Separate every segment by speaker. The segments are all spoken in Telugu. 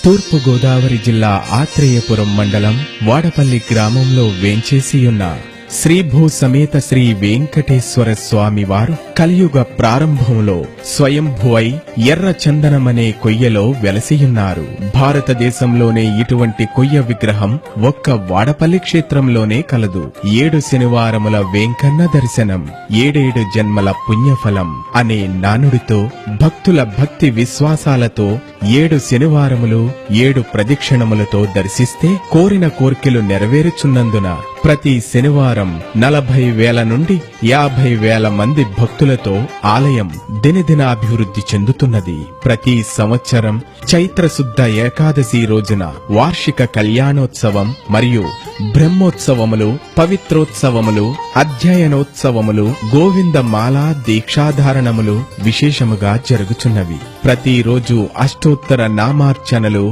Speaker 1: తూర్పు గోదావరి జిల్లా ఆత్రేయపురం మండలం వాడపల్లి గ్రామంలో వేంచేసియున్న శ్రీభూ సమేత శ్రీ వెంకటేశ్వర స్వామి వారు కలియుగ ప్రారంభంలో స్వయంభువై ఎర్ర చందనమనే కొయ్యలో వెలసియున్నారు. భారతదేశంలోనే ఇటువంటి కొయ్య విగ్రహం ఒక్క వాడపల్లి క్షేత్రంలోనే కలదు. 7 శనివారముల వెంకన్న దర్శనం 7 జన్మల పుణ్యఫలం అనే నానుడితో భక్తుల భక్తి విశ్వాసాలతో 7 శనివారములు 7 ప్రదక్షిణములతో దర్శిస్తే కోరిన కోర్కెలు నెరవేరుచున్నందున ప్రతి శనివారం 40,000 నుండి 50,000 మంది భక్తులతో ఆలయం దినదినాభివృద్ధి చెందుతున్నది. ప్రతి సంవత్సరం చైత్రశుద్ధ ఏకాదశి రోజున వార్షిక కళ్యాణోత్సవం మరియు బ్రహ్మోత్సవములు, పవిత్రోత్సవములు, అధ్యయనోత్సవములు, గోవిందమాల దీక్షాధారణములు విశేషముగా జరుగుచున్నవి. ప్రతిరోజు అష్టోత్తర నామార్చనలు,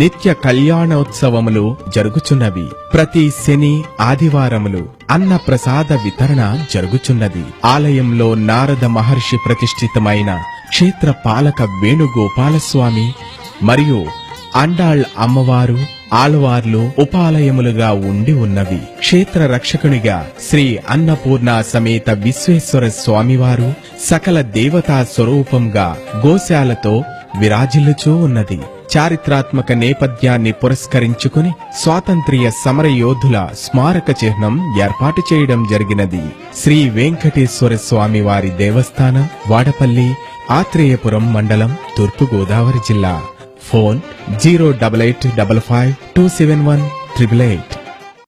Speaker 1: నిత్య కళ్యాణోత్సవములు జరుగుచున్నవి. ప్రతి శని ఆదివారములు అన్న ప్రసాద వితరణ జరుగుచున్నది. ఆలయంలో నారద మహర్షి ప్రతిష్ఠితమైన క్షేత్ర పాలక వేణుగోపాలస్వామి మరియు అండాళ్ అమ్మవారు, ఆళ్వార్లు ఉపాలయములుగా ఉండి ఉన్నవి. క్షేత్ర రక్షకునిగా శ్రీ అన్నపూర్ణ సమేత విశ్వేశ్వర స్వామివారు సకల దేవతా స్వరూపంగా గోశాలతో విరాజిల్లుచూ ఉన్నది. చారిత్రాత్మక నేపథ్యాన్ని పురస్కరించుకుని స్వాతంత్ర్య సమర యోధుల స్మారక చిహ్నం ఏర్పాటు చేయడం జరిగినది. శ్రీ వెంకటేశ్వర స్వామి వారి దేవస్థానం వాడపల్లి, ఆత్రేయపురం మండలం, తూర్పు గోదావరి జిల్లా. ఫోన్ 08855 271 888.